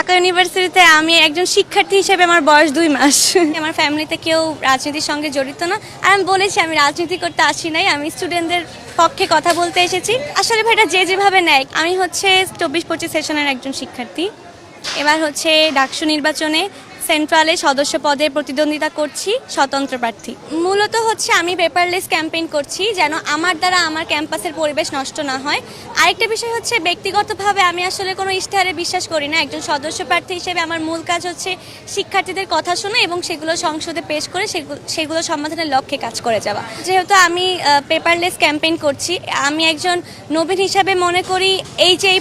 ঢাকা ইউনিভার্সিটিতে আমি একজন শিক্ষার্থী হিসেবে আমার বয়স 2 মাস। আমার ফ্যামিলিতে কেউ রাজনীতির সঙ্গে জড়িত না। আর আমি বলেছি আমি রাজনীতি করতে আসি নাই, আমি স্টুডেন্টদের পক্ষে কথা বলতে এসেছি। আসলে ভাইটা যে যেভাবে নেয়, আমি হচ্ছে 24-25 সেশনের একজন শিক্ষার্থী। এবার হচ্ছে ডাকসু নির্বাচনে সেন্ট্রালে সদস্য পদে প্রতিদ্বন্দ্বিতা করছি, স্বতন্ত্র প্রার্থী। মূলত হচ্ছে আমি পেপারলেস ক্যাম্পেইন করছি যেন আমার দ্বারা আমার ক্যাম্পাসের পরিবেশ নষ্ট না হয়। আরেকটা বিষয় হচ্ছে ব্যক্তিগতভাবে আমি আসলে কোনো ইশতেহারে বিশ্বাস করি না। একজন সদস্য প্রার্থী হিসেবে আমার মূল কাজ হচ্ছে শিক্ষার্থীদের কথা শোনা এবং সেগুলো সংসদে পেশ করে সেগুলো সমাধানের লক্ষ্যে কাজ করে যাওয়া। যেহেতু আমি পেপারলেস ক্যাম্পেইন করছি, আমি একজন নবীন হিসাবে মনে করি এই যে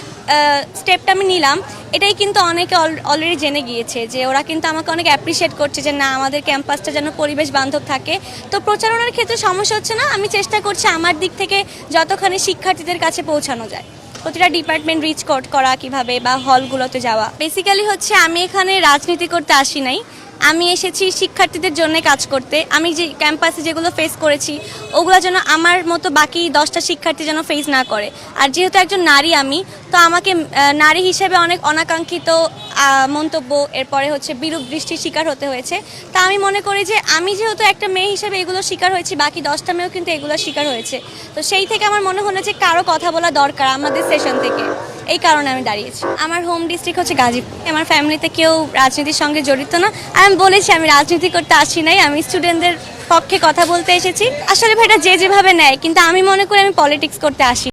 স্টেপটা আমি নিলাম, এটাই কিন্তু অনেকে অলরেডি জেনে গিয়েছে যে ওরা কিন্তু আমাকে অনেক অ্যাপ্রিসিয়েট করছে যে না, আমাদের ক্যাম্পাসটা যেন পরিবেশ বান্ধব থাকে। তো প্রচারণার ক্ষেত্রে সমস্যা হচ্ছে না। আমি চেষ্টা করছি আমার দিক থেকে যতখানি শিক্ষার্থীদের কাছে পৌঁছানো যায়, প্রতিটা ডিপার্টমেন্ট রিচ করা কিভাবে বা হলগুলোতে যাওয়া। বেসিক্যালি হচ্ছে আমি এখানে রাজনীতি করতে আসি নাই, আমি এসেছি শিক্ষার্থীদের জন্য কাজ করতে। আমি যে ক্যাম্পাসে যেগুলো ফেস করেছি ওগুলো যেন আমার মতো বাকি 10টা শিক্ষার্থী যেন ফেস না করে। আর যেহেতু একজন নারী আমি, তো আমাকে নারী হিসেবে অনেক অনাকাঙ্ক্ষিত মন্তব্য, এরপরে হচ্ছে বিরূপ দৃষ্টির শিকার হতে হয়েছে। তা আমি মনে করি যে আমি যেহেতু একটা মেয়ে হিসেবে এগুলো শিকার হয়েছি, বাকি 10টা মেয়েও কিন্তু এগুলো শিকার হয়েছে। তো সেই থেকে আমার মনে হলো যে কারো কথা বলা দরকার আমাদের সেশন থেকে, এই কারণে আমি দাঁড়িয়েছি। আমার হোম ডিস্ট্রিক্ট হচ্ছে গাজীপুর। আমার ফ্যামিলিতে কেউ রাজনীতির সঙ্গে জড়িত না। আর আমি বলেছি আমি রাজনীতি করতে আসি নাই, আমি স্টুডেন্টদের পক্ষে কথা বলতে এসেছি। আসলে ভাইটা যে যেভাবে নেয়, কিন্তু আমি মনে করি আমি পলিটিক্স করতে আসি।